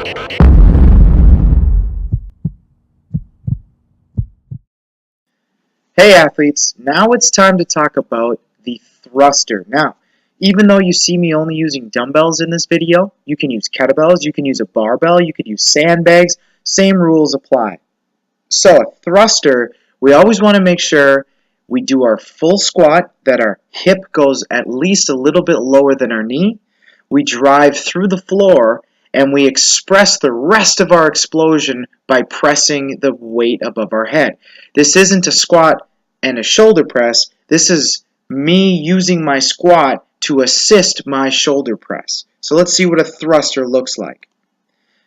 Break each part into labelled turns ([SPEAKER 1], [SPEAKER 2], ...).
[SPEAKER 1] Hey athletes, now it's time to talk about the thruster. Now, even though you see me only using dumbbells in this video, you can use kettlebells, you can use a barbell, you could use sandbags, same rules apply. So a thruster, we always want to make sure we do our full squat, that our hip goes at least a little bit lower than our knee. We drive through the floor and we express the rest of our explosion by pressing the weight above our head. This isn't a squat and a shoulder press. This is me using my squat to assist my shoulder press. So let's see what a thruster looks like.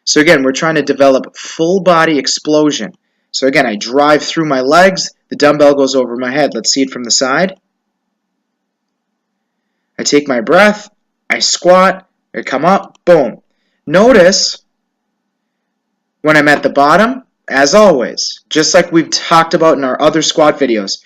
[SPEAKER 1] So again, we're trying to develop full body explosion. So again, I drive through my legs, the dumbbell goes over my head. Let's see it from the side. I take my breath, I squat, I come up, boom. Notice when I'm at the bottom, as always, just like we've talked about in our other squat videos,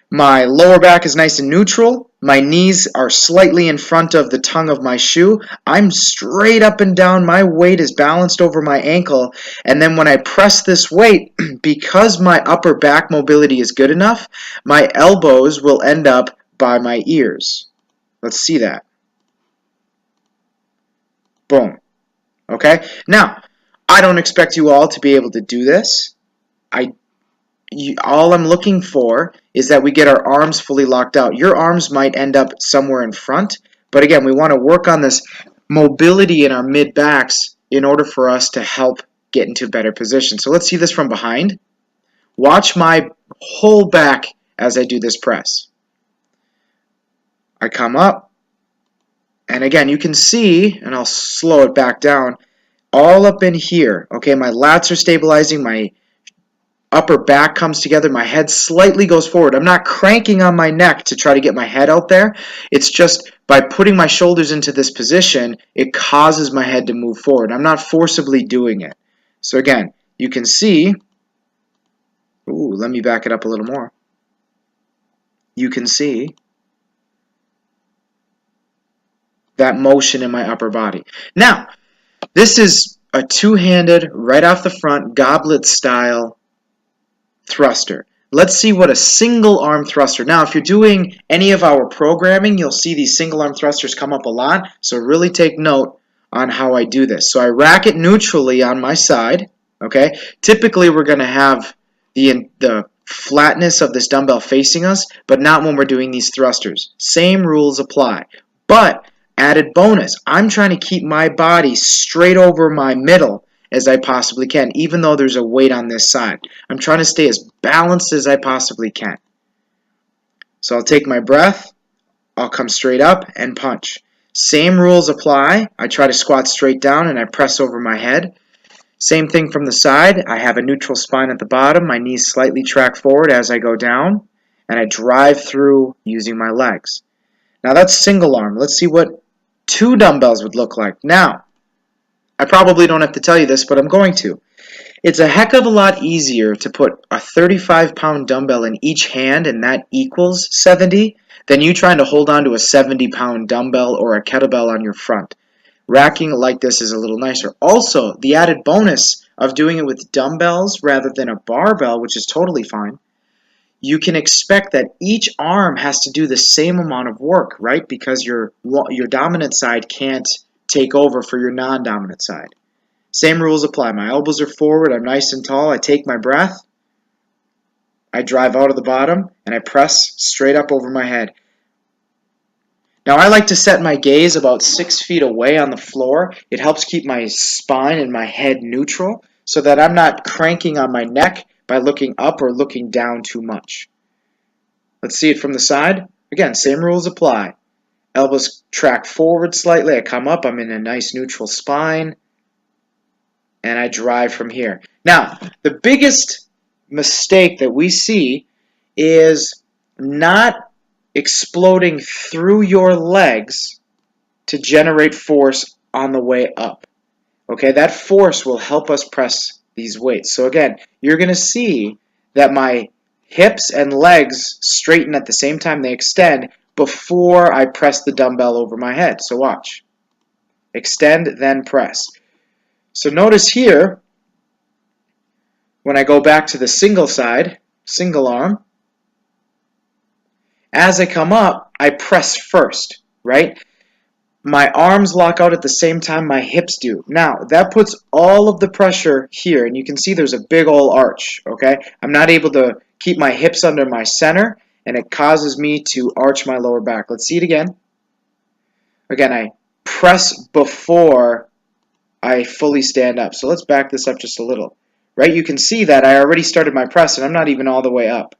[SPEAKER 1] my lower back is nice and neutral. My knees are slightly in front of the tongue of my shoe. I'm straight up and down. My weight is balanced over my ankle. And then when I press this weight, because my upper back mobility is good enough, my elbows will end up by my ears. Let's see that. Boom. Okay? Now, I don't expect you all to be able to do this. All I'm looking for is that we get our arms fully locked out. Your arms might end up somewhere in front, but again, we want to work on this mobility in our mid-backs in order for us to help get into a better position. So let's see this from behind. Watch my whole back as I do this press. I come up, and again, you can see, and I'll slow it back down, all up in here. Okay, my lats are stabilizing, my upper back comes together, my head slightly goes forward. I'm not cranking on my neck to try to get my head out there. It's just by putting my shoulders into this position, it causes my head to move forward. I'm not forcibly doing it. So again, you can see, let me back it up a little more. You can see that motion in my upper body. Now, this is a two-handed, right off the front, goblet style thruster. Let's see what a single arm thruster. Now, if you're doing any of our programming, you'll see these single arm thrusters come up a lot, so really take note on how I do this. So I rack it neutrally on my side, okay? Typically, we're going to have the flatness of this dumbbell facing us, but not when we're doing these thrusters. Same rules apply. But, added bonus, I'm trying to keep my body straight over my middle as I possibly can, even though there's a weight on this side. I'm trying to stay as balanced as I possibly can. So I'll take my breath, I'll come straight up and punch. Same rules apply. I try to squat straight down and I press over my head. Same thing from the side. I have a neutral spine at the bottom. My knees slightly track forward as I go down, and I drive through using my legs. Now that's single arm. Let's see what two dumbbells would look like. Now, I probably don't have to tell you this, but I'm going to. It's a heck of a lot easier to put a 35-pound dumbbell in each hand and that equals 70 than you trying to hold on to a 70-pound dumbbell or a kettlebell on your front. Racking it like this is a little nicer. Also, the added bonus of doing it with dumbbells rather than a barbell, which is totally fine, you can expect that each arm has to do the same amount of work, right? Because your dominant side can't take over for your non-dominant side. Same rules apply. My elbows are forward, I'm nice and tall, I take my breath, I drive out of the bottom, and I press straight up over my head. Now I like to set my gaze about 6 feet away on the floor. It helps keep my spine and my head neutral so that I'm not cranking on my neck by looking up or looking down too much. Let's see it from the side. Again, same rules apply. Elbows track forward slightly. I come up. I'm in a nice neutral spine. And I drive from here. Now, the biggest mistake that we see is not exploding through your legs to generate force on the way up. Okay, that force will help us press these weights. So again, you're going to see that my hips and legs straighten at the same time they extend before I press the dumbbell over my head. So watch. Extend, then press. So notice here, when I go back to the single side, single arm, as I come up, I press first, right? My arms lock out at the same time my hips do. Now, that puts all of the pressure here, and you can see there's a big old arch, okay? I'm not able to keep my hips under my center, and it causes me to arch my lower back. Let's see it again. Again, I press before I fully stand up. So let's back this up just a little. Right? You can see that I already started my press, and I'm not even all the way up.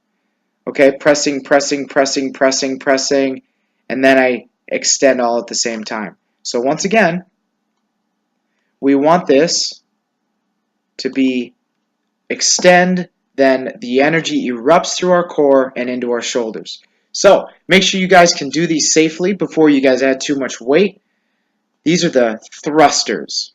[SPEAKER 1] Okay, pressing, pressing, pressing, pressing, pressing, and then I extend all at the same time. So once again, we want this to be extend, then the energy erupts through our core and into our shoulders. So make sure you guys can do these safely before you guys add too much weight. These are the thrusters.